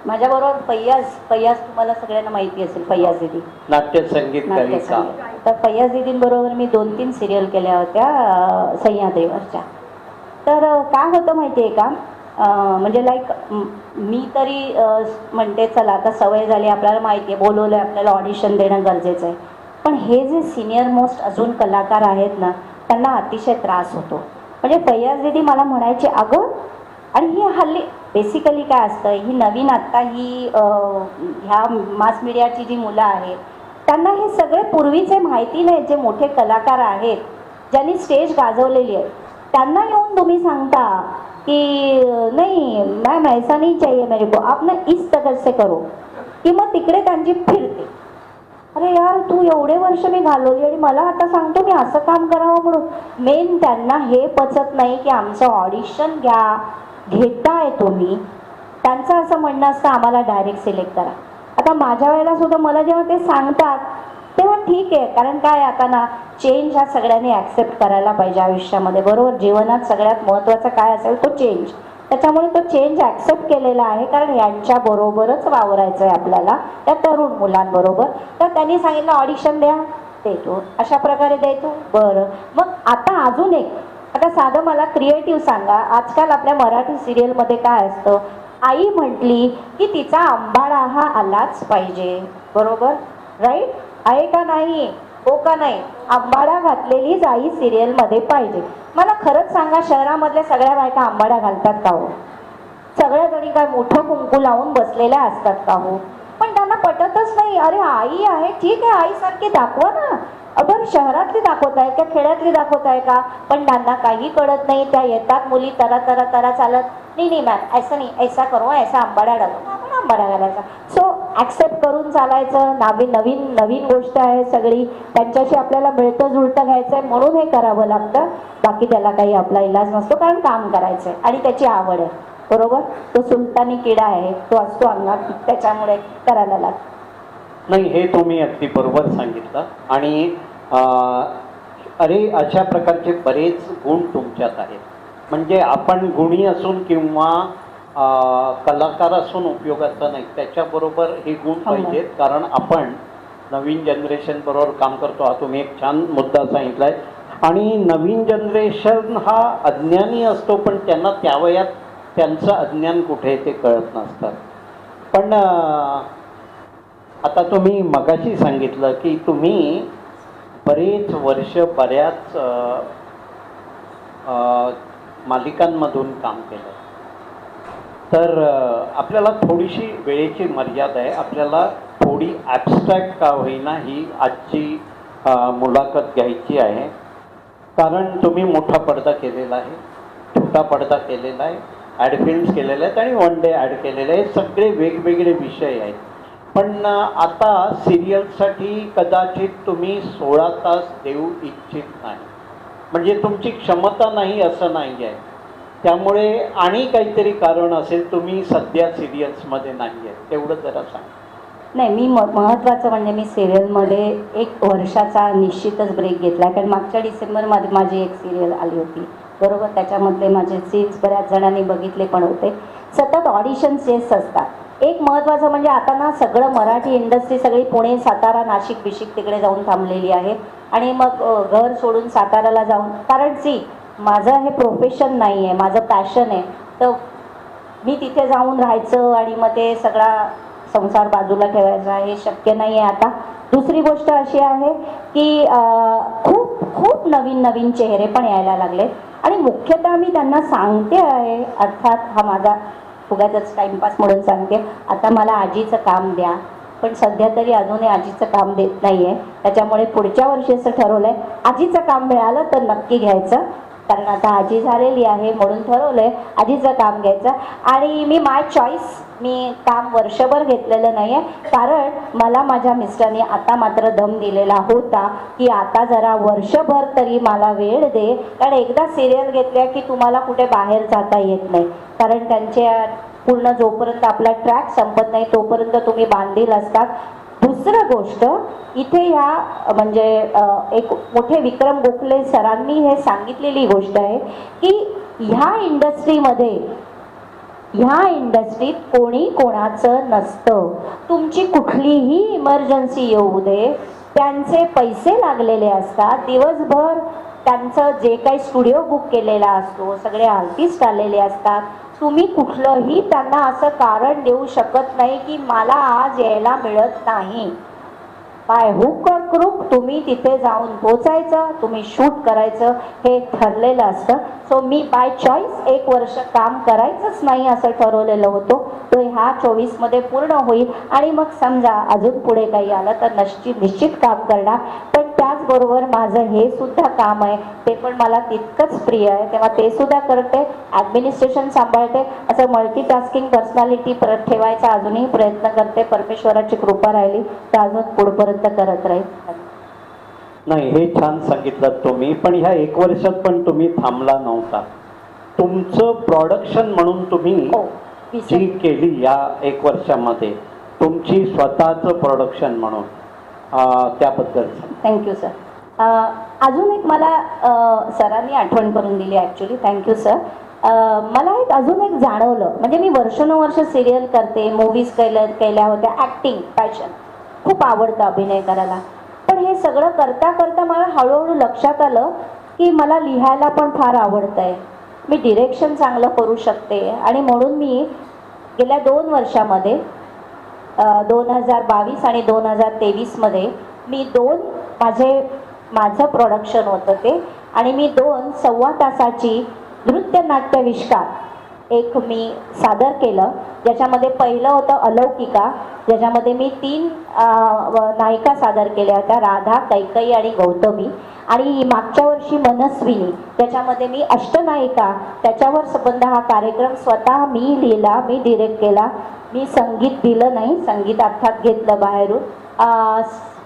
माझ्याबरोबर फैयाज तुम्हाला सगळ्यांना माहिती असेल, फैयाज दीदी नाट्य संगीत गायिका. तर फैयाज दीदींबरोबर मी 2-3 सिरियल केल्या होत्या सह्याद्रीवरच्या. तर काय होतं माहिती आहे का, म्हणजे लाईक मी तरी म्हणते चला आता सवय झाली, आपल्याला माहिती आहे बोलवलं आहे, आपल्याला ऑडिशन देणं गरजेचं आहे. पण हे जे सिनियर मोस्ट अजून कलाकार आहेत ना, त्यांना अतिशय त्रास होतो. म्हणजे फैयाज दीदी मला म्हणायचे, अगं, आणि ही हल्ली बेसिकली काय असतं, ही नवीन आत्ता ही ह्या मास मीडियाची जी मुलं आहेत त्यांना हे सगळे पूर्वीचे माहिती नाही. जे मोठे कलाकार आहेत ज्यांनी स्टेज गाजवलेली आहे त्यांना येऊन तुम्ही सांगता की नाही मॅम ऐसा नहीं चाहिए मेरे को, आप ना इस तरह से करो, की मग तिकडे त्यांची फिरते. अरे यार, तू एवढे वर्ष मी घालवली आणि मला आता सांगतो मी असं काम करावं म्हणून. मेन त्यांना हे पचत नाही की आमचं ऑडिशन घेताय तुम्ही. त्यांचं असं म्हणणं असतं आम्हाला डायरेक्ट सिलेक्ट करा. आता माझ्या वेळेला सुद्धा मला जेव्हा ते सांगतात तेव्हा ठीक आहे, कारण काय आता ना चेंज हा सगळ्यांनी ॲक्सेप्ट करायला पाहिजे आयुष्यामध्ये, बरोबर. जीवनात सगळ्यात महत्त्वाचं काय असेल तो चेंज. त्याच्यामुळे तो चेंज ॲक्सेप्ट केलेला आहे, कारण यांच्याबरोबरच वावरायचं आहे आपल्याला, त्या तरुण मुलांबरोबर. तर त्यांनी सांगितलं ऑडिशन द्या, देतो, अशा प्रकारे द्यायचो. बरं, मग आता अजून एक, आता साधं मला क्रिएटिव्ह सांगा. आजकाल आपल्या मराठी सिरियलमध्ये काय असतं, आई म्हटली की तिचा आंबाडा हा आलाच पाहिजे, बरोबर, राईट आहे का नाही, हो का नाही. आंबाडा घातलेलीच आई सिरियलमध्ये पाहिजे. मला खरंच सांगा, शहरामधल्या सगळ्या बायका आंबाडा घालतात का हो? सगळ्या जणी काय मोठं कुंकू लावून बसलेल्या असतात का हो? पण त्यांना पटतच नाही. अरे आई आहे, ठीक आहे, आईसारखी दाखवा ना. अगर शहरातली दाखवताय का खेड्यातली दाखवताय का? पण त्यांना काही कळत नाही. त्या येतात मुली तरा तरा तरा चालत, नाही नाही मॅम ऐसा नाही, ऐसा करो, ऐसा आंबाडा डालो, आपण आंबाडा घालायचा. सो ॲक्सेप्ट करून चालायचं. नवीन नवीन गोष्ट आहे सगळी, त्यांच्याशी आपल्याला मिळतं जुळतं घ्यायचं आहे म्हणून हे करावं लागतं. बाकी त्याला काही आपला इलाज नसतो, कारण काम करायचं आहे आणि त्याची आवड आहे, बरोबर. तो सुलतानी किडा आहे, तो असतो अंगात, त्याच्यामुळे करायला लागतं. नाही, हे तुम्ही अगदी बरोबर सांगितलं. आणि अरे अशा प्रकारचे बरेच गुण तुमच्यात आहेत. म्हणजे आपण गुणी असून किंवा कलाकार असून उपयोगाचं नाही, त्याच्याबरोबर हे गुण पाहिजेत. कारण आपण नवीन जनरेशन बरोबर काम करतो. हा तुम्ही एक छान मुद्दा सांगितला आहे. आणि नवीन जनरेशन हा अज्ञानी असतो, पण त्यांना त्या वयात त्यांचं अज्ञान कुठे ते कळत नसतं. पण आता तुम्ही मगाशी सांगितलं की तुम्ही बरेच वर्ष बऱ्याच मालिकांमधून काम केलं. तर आपल्याला थोडीशी वेळेची मर्यादा आहे. आपल्याला थोडी ॲबस्ट्रॅक्ट का होईना ही आजची मुलाखत घ्यायची आहे. कारण तुम्ही मोठा पडदा केलेला आहे, छोटा पडदा केलेला आहे, ॲड फिल्म्स केलेल्या आहेत आणि वन डे ॲड केलेले आहेत. सगळे वेगवेगळे विषय आहेत. पण आता सिरियलसाठी कदाचित तुम्ही 16 तास देऊ इच्छित नाही. म्हणजे तुमची क्षमता नाही असं नाही आहे. त्यामुळे आणि काहीतरी कारण असेल, तुम्ही सध्या सिरियल्समध्ये नाही आहे, तेवढं जरा सांग. नाही, मी महत्त्वाचं म्हणजे मी सिरियलमध्ये 1 वर्षाचा निश्चितच ब्रेक घेतला आहे. कारण मागच्या डिसेंबरमध्ये माझी एक सिरियल आली होती, बरोबर. त्याच्यामधले माझे सीन्स बऱ्याच जणांनी बघितले पण होते. सतत ऑडिशन्स येत असतात. एक महत्त्वाचं म्हणजे आता ना सगळं मराठी इंडस्ट्री सगळी पुणे, सातारा, नाशिक बिशिक तिकडे जाऊन थांबलेली आहे. आणि मग घर सोडून साताराला जाऊन, कारण माझं हे प्रोफेशन नाही आहे, माझं पॅशन आहे. तर मी तिथे जाऊन राहायचं आणि मग ते सगळा संसार बाजूला ठेवायचा हे शक्य नाही आहे आता. दुसरी गोष्ट अशी आहे की खूप खूप नवीन नवीन चेहरे पण यायला लागले. आणि मुख्यतः मी त्यांना सांगते आहे, अर्थात हा माझा उगाचच टाईमपास म्हणून सांगते, आता मला आजीचं काम द्या. पण सध्या तरी अजूनही आजीचं काम देत नाही आहे. त्याच्यामुळे पुढच्या वर्षी असं ठरवलं आहे, आजीचं काम मिळालं तर नक्की घ्यायचं. कारण आता आजी झालेली आहे म्हणून ठरवलं आहे आजीचं काम घ्यायचं. आणि मी माय चॉईस, मी काम वर्षभर घेतलेलं नाही आहे. कारण मला माझ्या मिस्टरने आता मात्र दम दिलेला होता की आता जरा वर्षभर तरी मला वेळ दे. कारण एकदा सिरियल घेतल्या की तुम्हाला कुठे बाहेर जाता येत नाही. कारण त्यांच्या पूर्ण जोपर्यंत आपला ट्रॅक संपत नाही तोपर्यंत तुम्ही बांधील असतात. दुसरं गोष्ट इथे ह्या म्हणजे एक मोठे विक्रम गोखले सरांनी हे सांगितलेली गोष्ट आहे की ह्या इंडस्ट्रीत कोणी कोणाचं नसतं. तुमची कुठलीही इमर्जन्सी येऊ दे, त्यांचे पैसे लागलेले असतात, दिवसभर त्यांचं जे काही स्टुडिओ बुक केलेला असतो, सगळे आर्टिस्ट आलेले असतात. तुम्ही कुठलंही त्यांना असं कारण देऊ शकत नाही की मला आज यायला मिळत नाही. बाय हुक और क्रूक तुम्ही तिथे जाऊन पोचायचं, तुम्ही शूट करायचं, हे ठरलेलं असतं. सो मी बाय चॉईस 1 वर्ष काम करायचंच नाही असं ठरवलेलं होतं. तो ह्या 24 मध्ये पूर्ण होईल आणि मग समजा अजून पुढे काही आलं तर निश्चित काम करणार. पण त्याचबरोबर माझं हे सुद्धा काम आहे, ते पण मला तितकंच प्रिय आहे, तेव्हा ते सुद्धा करते, ॲडमिनिस्ट्रेशन सांभाळते. असं मल्टीटास्किंग पर्सनॅलिटी ठेवायचा अजूनही प्रयत्न करते. परमेश्वराची कृपा राहिली तर अजून पुढपर्यंत करत राहील. नाही, हे छान सांगितलं तुम्ही. पण ह्या 1 वर्षात पण तुम्ही थांबला नव्हता. तुमचं प्रोडक्शन म्हणून तुम्ही जी केली या 1 वर्षामध्ये, तुमची स्वतःचं प्रोडक्शन म्हणून, त्याबद्दल थँक्यू सर. अजून एक मला सरांनी आठवण करून दिली ॲक्च्युली. Thank you sir. मला एक अजून एक जाणवलं, म्हणजे मी वर्षानुवर्ष सिरियल करते, मूवीज केल्या होत्या, ॲक्टिंग पॅशन खूप आवडतं अभिनय करायला. पण हे सगळं करता करता मला हळूहळू लक्षात आलं की मला लिहायला पण फार आवडतंय, मी डिरेक्शन चांगलं करू शकते. आणि म्हणून मी गेल्या 2 वर्षामध्ये 2022 आणि 2023 मध्ये मी माझं प्रोडक्शन होतं ते, आणि मी 2 सव्वा तासाची नृत्यनाट्यविष्कार एक मी सादर केलं, ज्याच्यामध्ये पहिलं होतं अलौकिका, ज्याच्यामध्ये मी 3 नायिका सादर केल्या होत्या, राधा, कैकई आणि गौतमी. आणि मागच्या वर्षी मनस्विनी, त्याच्यामध्ये मी अष्टनायिका, त्याच्यावर संबंध हा कार्यक्रम स्वतः मी लिहिला, मी डिरेक्ट केला. मी संगीत दिलं नाही, संगीत अर्थात घेतलं बाहेरून.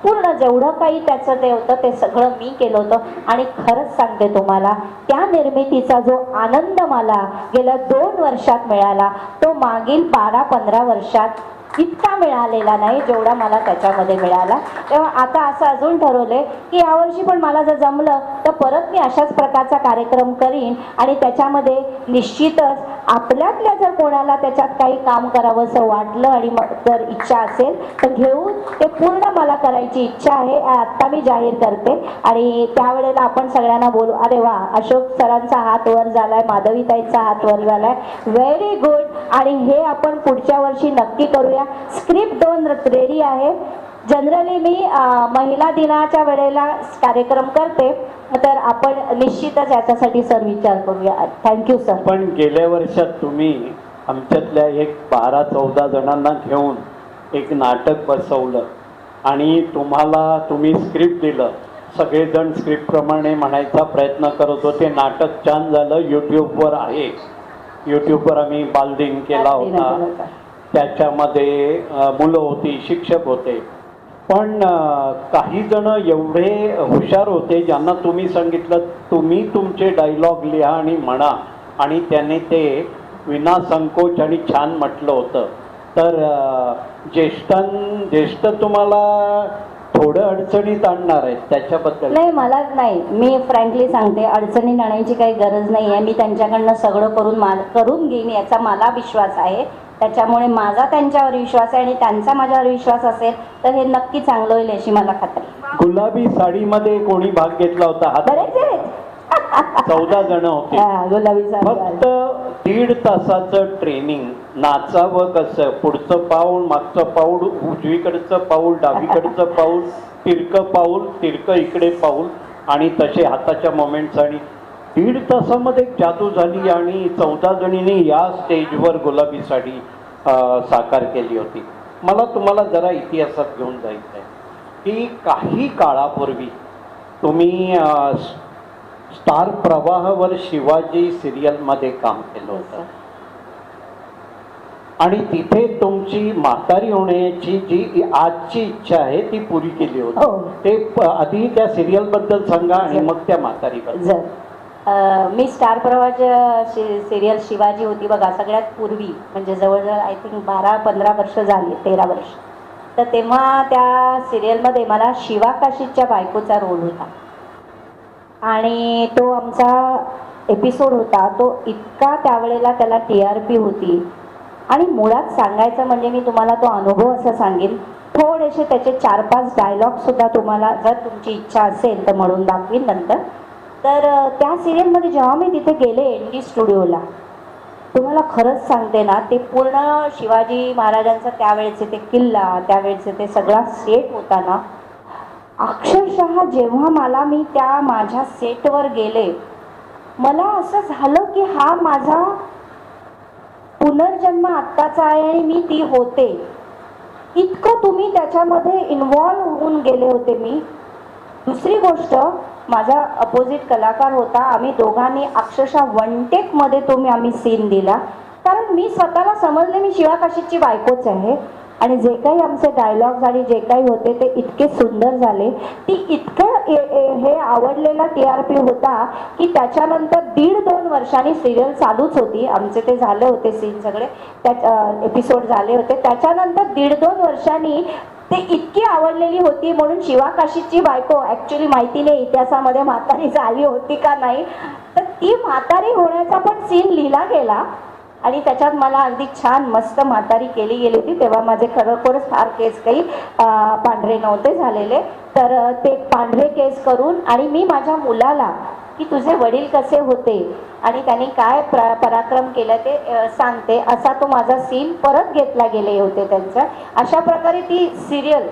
पूर्ण जेवढं काही त्याचं ते होतं ते सगळं मी केलं होतं. आणि खरंच सांगते तुम्हाला, त्या निर्मितीचा जो आनंद मला गेल्या 2 वर्षात मिळाला, तो मागील 12-15 वर्षात इतका मिळालेला नाही जेवढा मला त्याच्यामध्ये मिळाला. तेव्हा आता असं अजून ठरवलंय की यावर्षी पण मला जर जमलं तर परत मी अशाच प्रकारचा कार्यक्रम करीन. आणि त्याच्यामध्ये निश्चितच आपल्यातल्या जर कोणाला त्याच्यात काही काम करावंसं वाटलं आणि जर इच्छा असेल तर घेऊन ते पूर्ण मला करायची इच्छा आहे. आत्ता मी जाहीर करते आणि त्यावेळेला आपण सगळ्यांना बोलू, अरे वा, अशोक सरांचा हात वर झालाय, माधवीताईचा हात वर झालाय, व्हेरी गुड. आणि हे आपण पुढच्या वर्षी नक्की करूया. स्क्रिप्ट 2 रेडी आहे. जनरली मी महिला दिनाच्या वेळेला कार्यक्रम करते, तर आपण निश्चितच याच्यासाठी सर विचार करूया. Thank you sir. पण गेल्या वर्षात तुम्ही आमच्यातल्या एक 12-14 जणांना घेऊन एक नाटक बसवलं आणि तुम्ही स्क्रिप्ट दिलं. सगळेजण स्क्रिप्टप्रमाणे म्हणायचा प्रयत्न करत होते. नाटक छान झालं, यूट्यूबवर आहे. यूट्यूबवर आम्ही बालदिन केला होता. त्याच्यामध्ये मुलं होती, शिक्षक होते. पण काही जण एवढे हुशार होते ज्यांना तुम्ही सांगितलं तुम्ही तुमचे डायलॉग लिहा आणि म्हणा, आणि त्याने ते विना संकोच आणि छान म्हटलं होतं. तर ज्येष्ठ तुम्हाला थोडं अडचणीत आणणार आहेत त्याच्याबद्दल? नाही, मला नाही, मी फ्रँकली सांगते, अडचणीत आणायची काही गरज नाही आहे. मी त्यांच्याकडनं सगळं करून घेईन याचा मला विश्वास आहे. त्याच्यामुळे माझा त्यांच्यावर विश्वास आहे आणि त्यांचा माझ्यावर विश्वास असेल तर हे नक्की चांगलं होईल याची मला खात्री. गुलाबी साडीमध्ये कोणी भाग घेतला होता? बरेच 14 जण होते. गुलाबी फक्त 1.5 तासाचं ट्रेनिंग. नाचावं कसं, पुढचं पाऊल, मागचं पाऊल, उजवीकडचं पाऊल, डावीकडचं पाऊल, तिरकं इकडे पाऊल, आणि तसे हाताच्या मोमेंट्स. आणि 1.5 तासामध्ये जादू झाली आणि 14 जणींनी या स्टेजवर गुलाबी साडी साकार केली होती. मला तुम्हाला जरा इतिहासात घेऊन जायचं आहे की काही काळापूर्वी तुम्ही स्टार प्रवाहावर शिवाजी सिरियलमध्ये काम केलं होतं आणि तिथे तुमची म्हातारी होण्याची जी आजची इच्छा आहे ती पुरी केली होती. ते आधी त्या सिरियल बद्दल सांगा आणि मग त्या म्हातारीबद्दल. मी स्टार प्रवाहाची सिरियल शिवाजी होती बघा, सगळ्यात पूर्वी, म्हणजे जवळजवळ आय थिंक 12-15 वर्ष झाली, 13 वर्ष. तर तेव्हा त्या सिरियलमध्ये मला शिवा काशीच्या बायकोचा रोल होता आणि तो आमचा एपिसोड होता. तो इतका त्यावेळेला त्याला TRP होती. आणि मुळात सांगायचं म्हणजे मी तुम्हाला तो अनुभव असं सांगेन, थोडेसे त्याचे 4-5 डायलॉग सुद्धा तुम्हाला जर तुमची इच्छा असेल तर म्हणून दाखवीन नंतर. तर त्या सिरियलमध्ये जेव्हा मी तिथे गेले ND स्टुडिओला, तुम्हाला खरंच सांगते ना, ते पूर्ण शिवाजी महाराजांचा त्यावेळेचे ते किल्ला, त्यावेळेचे ते सगळा सेट होता ना, अक्षरशः जेव्हा मी त्या माझ्या सेटवर गेले, मला असं झालं की हा माझा पुनर्जन्म आत्ताचा आहे आणि मी ती होते. इतकं तुम्ही त्याच्यामध्ये इन्व्हॉल्व होऊन गेले होते मी. दुसरी गोष्ट, माझा अपोजिट कलाकार होता, आम्ही दोघांनी अक्षरशः 1 टेकमध्ये आम्ही सीन दिला. कारण मी स्वतःला समजले मी शिवा काशीदची बायकोच आहे आणि जे काही आमचे डायलॉग्स आणि जे काही होते ते इतके सुंदर झाले. ती इतकं हे आवडलेला TRP होता की त्याच्यानंतर 1.5-2 वर्षांनी सिरियल चालूच होती. आमचे ते झाले होते सीन सगळे, एपिसोड झाले होते. त्याच्यानंतर 1.5-2 वर्षांनी ते इतकी आवडलेली होती म्हणून शिवा काशीदची बायको, ॲक्च्युली माहिती नाही इतिहासामध्ये म्हातारी झाली होती का नाही, तर ती म्हातारी होण्याचा पण सीन लिहिला गेला आणि त्याच्यात मला अगदी छान मस्त म्हातारी केली गेली होती. तेव्हा माझे खरोखरच फार केस काही पांढरे नव्हते झालेले, तर ते पांढरे केस करून आणि मी माझ्या मुलाला की तुझे वडील कसे होते आणि त्यांनी काय पराक्रम केलं ते सांगते, असा तो माझा सीन परत घेतला गेले होते त्यांचा. अशा प्रकारे ती सिरियल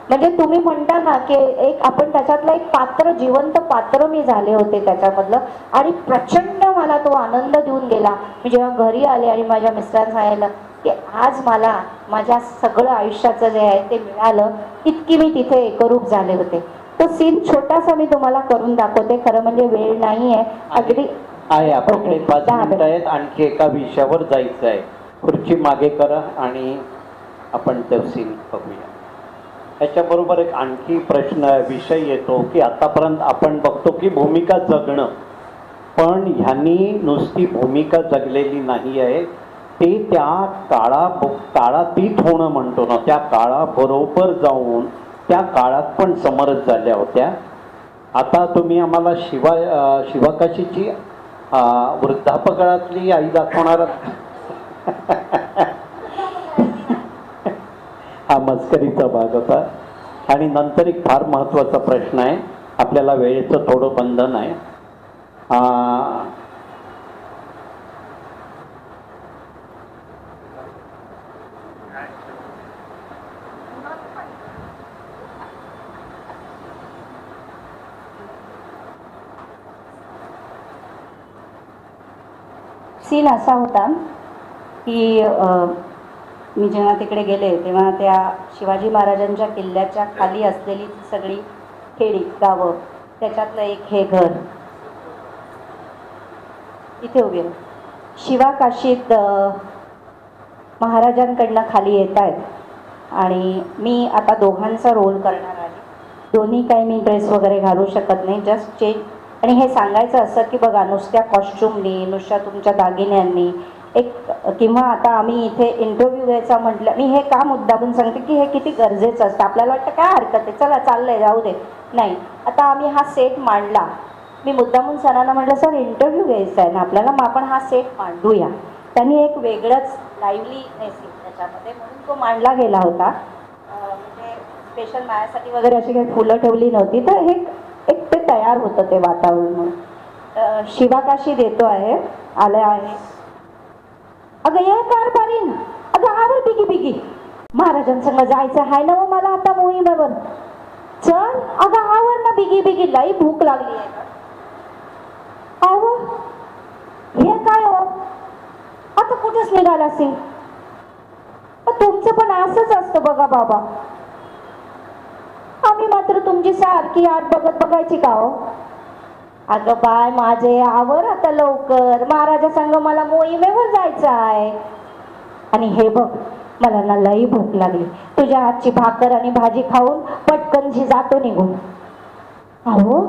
म्हणजे तुम्ही म्हणता ना की एक आपण त्याच्यातलं एक पात्र, जिवंत पात्र मी झाले होते त्याच्यामधलं आणि प्रचंड मला तो आनंद देऊन गेला. मी जेव्हा घरी आले आणि माझ्या मिस्टरांना सांगितलं की आज मला माझ्या सगळं आयुष्याचं जे आहे ते मिळालं, इतकी मी तिथे एकरूप झाले होते. तो सीन छोटासा मी तुम्हाला करून दाखवते, खरं म्हणजे वेळ नाही आहे अगदी आहे. आपल्याकडे 5 मिनिटं आहेत. आणखी एका विषयावर जायचं आहे. खुर्ची मागे करा आणि आपण तो सीन बघूया. याच्याबरोबर एक आणखी विषय येतो की आतापर्यंत आपण बघतो की भूमिका जगणं, पण ह्यांनी नुसती भूमिका जगलेली नाही आहे, ते त्या काळातीत होणं म्हणतो ना, त्या काळाबरोबर जाऊन त्या काळात पण समरस झाल्या होत्या. आता तुम्ही आम्हाला शिवा काशीदची वृद्धापकाळातली आई दाखवणार हा मस्करीचा भाग होता. आणि नंतर एक फार महत्त्वाचा प्रश्न आहे, आपल्याला वेळेचं थोडं बंधन आहे. सीन असा होता की मी जेव्हा तिकडे गेले तेव्हा त्या शिवाजी महाराजांच्या किल्ल्याच्या खाली असलेली सगळी खेडी गावं, त्याच्यातलं एक हे घर इथे उभे शिवा काशीद महाराजांकडनं खाली येत आहेत आणि मी आता दोघांचा रोल करणार आहे. दोन्ही काही मी ड्रेस वगैरे घालू शकत नाही, जस्ट चेंज. आणि हे सांगायचं असं की बघा, नुसत्या कॉस्ट्युमनी, नुसत्या तुमच्या दागिन्यांनी एक, किंवा आता आम्ही इथे इंटरव्ह्यू घ्यायचा म्हटलं, मी हे का मुद्दामून सांगते की हे किती गरजेचं असतं. आपल्याला वाटतं काय हरकत आहे, चला चाललंय जाऊ दे. नाही, आता आम्ही हा सेट मांडला, मी मुद्दामून सरांना म्हटलं सर इंटरव्ह्यू घ्यायचा आहे ना आपल्याला, मग आपण हा सेट मांडूया. त्यांनी एक वेगळंच लाईव्हलीनेस त्याच्यामध्ये म्हणून तो मांडला गेला होता. म्हणजे स्पेशल माझ्यासाठी वगैरे अशी काही फुलं ठेवली नव्हती, तर हे एक ते तयार होतं ते वातावरण म्हणून. शिवा काशीद येतो आहे, आलं आहे. अगं ये कार पारीन, अगं आवर बिगी बिगी, महाराजांसंग जायचं हाय ना मग मला आता मोहिमेवर, चल अगं आवर ना बिगी बिगी, लई भूक लागली आहे. आवर हे काय हो, आता कुठेच निघाला असेल. तुमचं पण असंच असतं बघा बाबा, आम्ही मात्र तुमची सारखी आठ बघायची का हो. अगं बाय माझे, आवर आता लवकर, महाराजा संग मला मोहिमेवर जायचं आहे. आणि हे बघ, मला ना लई भूक लागली, तुझ्या हातची भाकर आणि भाजी खाऊन पटकनशी जातो निघून. अहो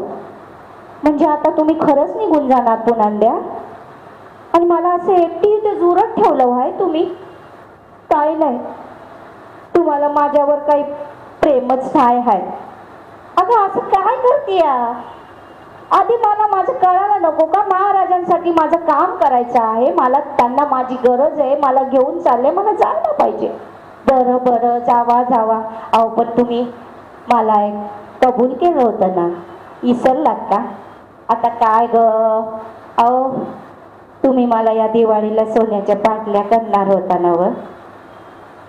म्हणजे आता तुम्ही खरंच निघून जाणार पुण्यांद्या आणि मला असं एकटी इथे जुरत ठेवलं आहे तुम्ही. काय नाही, तुम्हाला माझ्यावर काही प्रेमच काय आहे. अगं असं काय करते, आधी मला माझं कळायला नको का, महाराजांसाठी माझं काम करायचं आहे, मला त्यांना माझी गरज आहे, मला घेऊन चालले, मला जायला पाहिजे. बरं बरं, जावा जावा. अहो पण तुम्ही मला एक कबूल केलं होतं ना, विसरलात का? आता काय ग, अहो तुम्ही मला या दिवाळीला सोन्याच्या पाटल्या करणार होता ना व?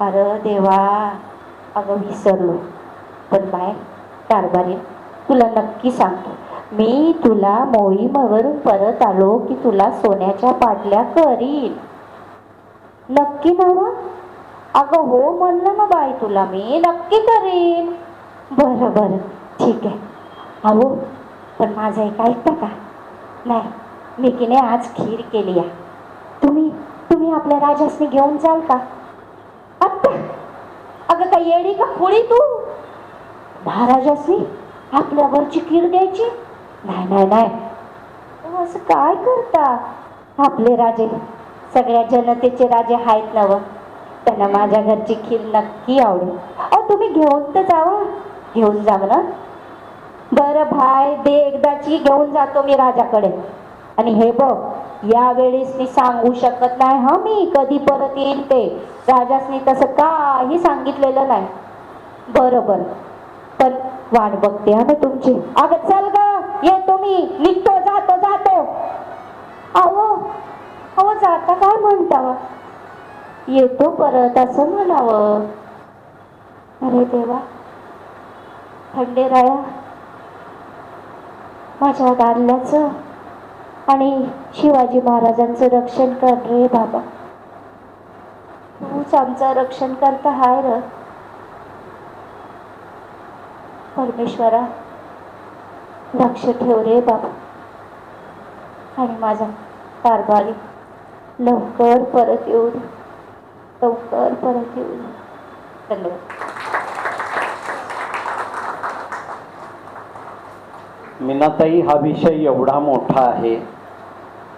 अरे देवा, अगं विसरलो. पण बाय कारभारी, तुला नक्की सांगतो, मी तुला मोहीमवरून परत आलो की तुला सोन्याच्या पाटल्या करीन. नक्की ना व? अगं हो म्हणलं ना बाई, तुला मी नक्की करीन. बरं बरं ठीक आहे. अहो पण माझं एक ऐकता का? नाही, मी की नाही आज खीर केली आहे. तुम्ही तुम्ही आपल्या राजासनी घेऊन जाल का? आत्ता? अगं काय येडी का खुळी तू? महाराजासनी आपल्यावरची खीर द्यायची? नाही नाही नाही, असं काय करता? आपले राजे सगळ्या जनतेचे राजे आहेत ना व, त्यांना माझ्या घरची खीर नक्की आवडेल. अहो तुम्ही घेऊन तर जावा, घेऊन जा ना. बरं भाई दे, एकदाची घेऊन जातो मी राजाकडे. आणि हे बघ, यावेळेस मी सांगू शकत नाही हा मी कधी परत येईल ते. राजासनी तसं काही सांगितलेलं नाही. बरोबर, पण वाट बघते हा ना तुमची. अगं चल ग, येतो मी, निघतो, जातो जातो. अहो अहो जाता काय म्हणता? येतो परत असं म्हणावं. अरे देवा, खंडेराया, माझ्या दादल्याचं आणि शिवाजी महाराजांचं रक्षण कर रे बाबा. तूच आमचं रक्षण करता हाय र परमेश्वरा. लक्ष ठेव रे बाबा. आणि माझा कारभारी लवकर परत येऊ दे, लवकर परत येऊ दे. धन्यवाद. मीनाताई, हा विषय एवढा मोठा आहे,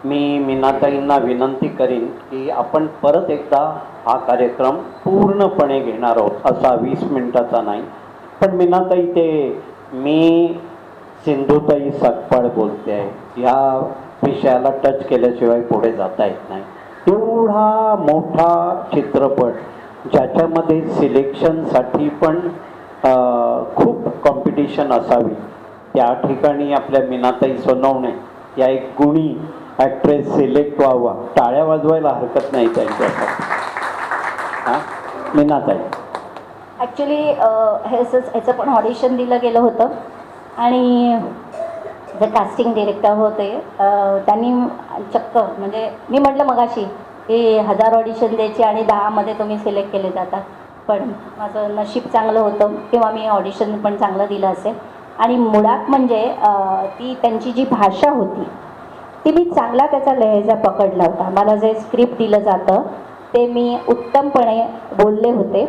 मी मीनाताईंना विनंती करीन की आपण परत एकदा हा कार्यक्रम पूर्णपणे घेणार आहोत, असा 20 मिनिटाचा नाही. पण मीनाताई, ते मी सिंधुताई सकपाळ बोलते आहे, या विषयाला टच केल्याशिवाय पुढे जाता येत नाही. एवढा मोठा चित्रपट ज्याच्यामध्ये सिलेक्शनसाठी पण खूप कॉम्पिटिशन असावी, त्या ठिकाणी आपल्या मीनाताई सोनवणे या एक गुणी ॲक्ट्रेस सिलेक्ट व्हावा. टाळ्या वाजवायला हरकत नाही त्यांच्यासाठी. हां मीनाताई, ॲक्च्युली ह्याचं पण ऑडिशन दिलं गेलं होतं आणि जे कास्टिंग डिरेक्टर होते त्यांनी चक्क, म्हणजे मी म्हटलं मगाशी की 1000 ऑडिशन द्यायचे आणि 10मध्ये तुम्ही सिलेक्ट केले जातात. पण माझं नशीब चांगलं होतं किंवा मी ऑडिशन पण चांगलं दिलं असेल. आणि मुळात म्हणजे ती त्यांची जी भाषा होती ती मी चांगला त्याचा लहेजा पकडला होता. मला जे स्क्रिप्ट दिलं जातं ते मी उत्तमपणे बोलले होते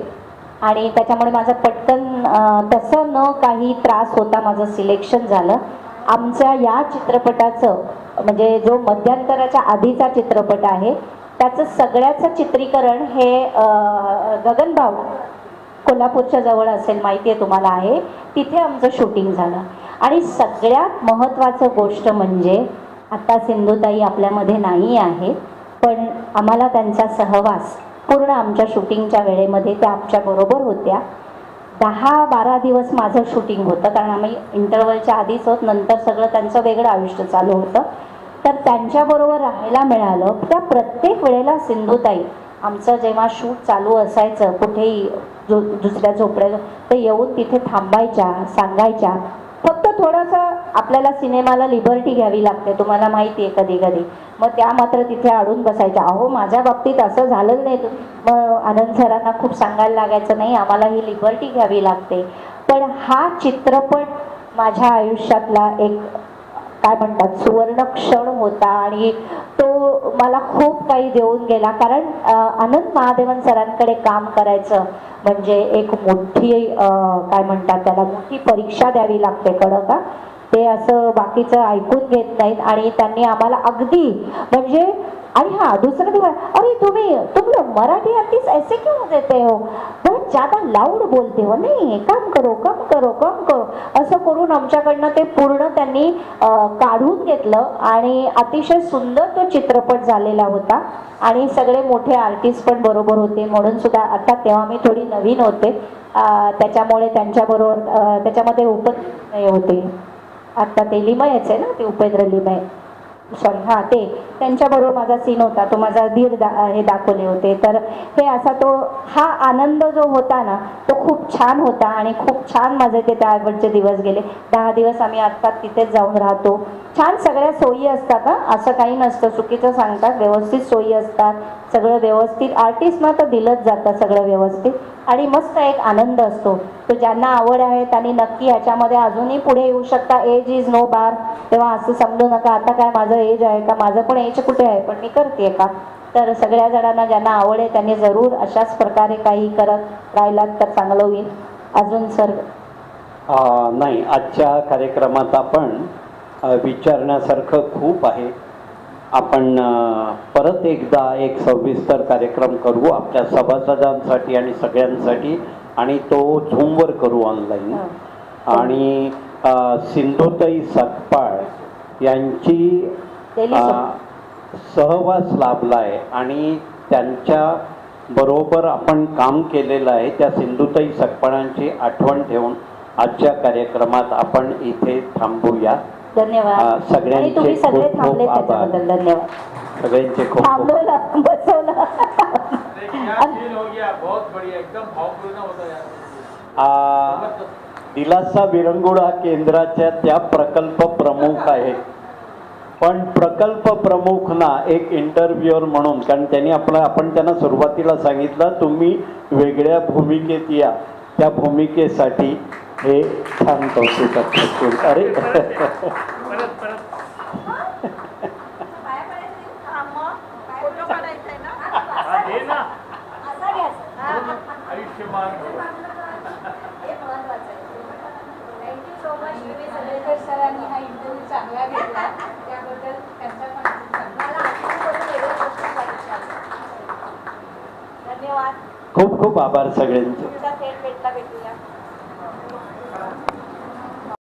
आणि त्याच्यामुळे माझं पटकन तसं न काही त्रास होता माझं सिलेक्शन झालं. आमच्या या चित्रपटाचं म्हणजे जो मध्यंतराच्या आधीचा चित्रपट आहे त्याचं सगळ्याचं चित्रीकरण हे गगनभाऊ कोल्हापूरच्या जवळ असेल, माहिती आहे तुम्हाला, आहे तिथे आमचं शूटिंग झालं. आणि सगळ्यात महत्त्वाचं गोष्ट म्हणजे आता सिंधुताई आपल्यामध्ये नाही आहे, पण आम्हाला त्यांचा सहवास पूर्ण आमच्या शूटिंगच्या वेळेमध्ये त्या आमच्याबरोबर होत्या. 10-12 दिवस माझं शूटिंग होतं, कारण आम्ही इंटरव्हलच्या आधीच होत, नंतर सगळं त्यांचं वेगळं आयुष्य चालू होतं. तर त्यांच्याबरोबर राहायला मिळालं. त्या प्रत्येक वेळेला सिंधुताई आमचं जेव्हा शूट चालू असायचं कुठेही दुसऱ्या झोपड्या, तर येऊन तिथे थांबायच्या, सांगायच्या. फक्त थोडंसं आपल्याला सिनेमाला लिबर्टी घ्यावी लागते, तुम्हाला माहिती आहे कधी कधी. मग त्या मात्र तिथे अडून बसायच्या. अहो माझ्या बाबतीत असं झालं नाही. मग आनंद सरांना खूप सांगायला लागायचं, नाही आम्हाला ही लिबर्टी घ्यावी लागते. पण हा चित्रपट माझ्या आयुष्यातला एक काय म्हणतात सुवर्ण क्षण होता आणि तो मला खूप काही देऊन गेला. कारण आनंद महादेवन सरांकडे काम करायचं म्हणजे एक मोठी काय म्हणतात त्याला मोठी परीक्षा द्यावी लागते, कळलं का? ते असं बाकीचं ऐकून घेत नाहीत. आणि त्यांनी आम्हाला अगदी म्हणजे आणि हाँ दुसरा दिवस, अरे तुम लोग मराठी आर्टिस्ट ऐसे क्यों देते हो, बहुत ज्यादा लाऊड बोलते हो, नाही कम करो कम करो कम करो, असं करून आमच्याकडनं ते पूर्ण त्यांनी काढून घेतलं आणि अतिशय सुंदर तो चित्रपट झालेला होता आणि सगळे मोठे आर्टिस्ट पण बरोबर होते. म्हणून सुद्धा आता तेव्हा मी थोडी नवीन होते, त्याच्यामुळे त्यांच्याबरोबर त्याच्यामध्ये होते, आता ते लिमयच आहे ना, ते उपेंद्र लिमय, सॉरी हां ते त्यांच्याबरोबर माझा सीन होता, तो माझा धीर हे दाखवले होते. तर हे असा तो हा आनंद जो होता ना तो खूप छान होता आणि खूप छान माझे ते त्यावेळचे दिवस गेले. 10 दिवस आम्ही आता तिथेच जाऊन राहतो. छान सगळ्या सोयी असतात, असं काही नसतं चुकीचं सांगतात, व्यवस्थित सोयी असतात, सगळं व्यवस्थित, आर्टिस्टना तर दिलंच जातं सगळं व्यवस्थित आणि मस्त एक आनंद असतो. तो ज्यांना आवड आहे त्यांनी नक्की ह्याच्यामध्ये अजूनही पुढे येऊ शकता. एज इज नो बार, तेव्हा असं समजू नका आता काय माझं एज आहे का, माझं पण एज कुठे आहे पण मी करते का. तर सगळ्या जणांना ज्यांना आवड आहे त्यांनी जरूर अशाच प्रकारे काही करत राहिलात तर चांगलं होईल. अजून सर नाही, आजच्या कार्यक्रमात आपण विचारण्यासारखं खूप आहे. आपण परत एकदा एक सविस्तर कार्यक्रम करू आपल्या सभासदांसाठी आणि सगळ्यांसाठी, आणि तो झूमवर करू ऑनलाईन. आणि सिंधुताई सकपाळ यांची सहवास लाभला आहे आणि त्यांच्या बरोबर आपण काम केलेलं आहे. त्या सिंधुताई सकपाळांची आठवण ठेवून आजच्या कार्यक्रमात आपण इथे थांबूया. धन्यवाद. सगळ्यांचे सगळे खूप थांबले खूप आभार. त्याच्याबद्दल धन्यवाद. सगळ्यांचे खूप खूप थांबवलं बसवलं. दिलासा विरंगुळा केंद्राच्या त्या प्रकल्प प्रमुख आहेत. पण प्रकल्प प्रमुख ना एक इंटरव्ह्यूअर म्हणून, कारण त्यांनी आपण त्यांना सुरुवातीला सांगितलं तुम्ही वेगळ्या भूमिकेत या, त्या भूमिकेसाठी हे छान कौतुक. अरे सरांनी हा इंटरव्ह्यू चांगला घेतला त्याबद्दल त्यांचा धन्यवाद. खूप खूप आभार सगळ्यांचे.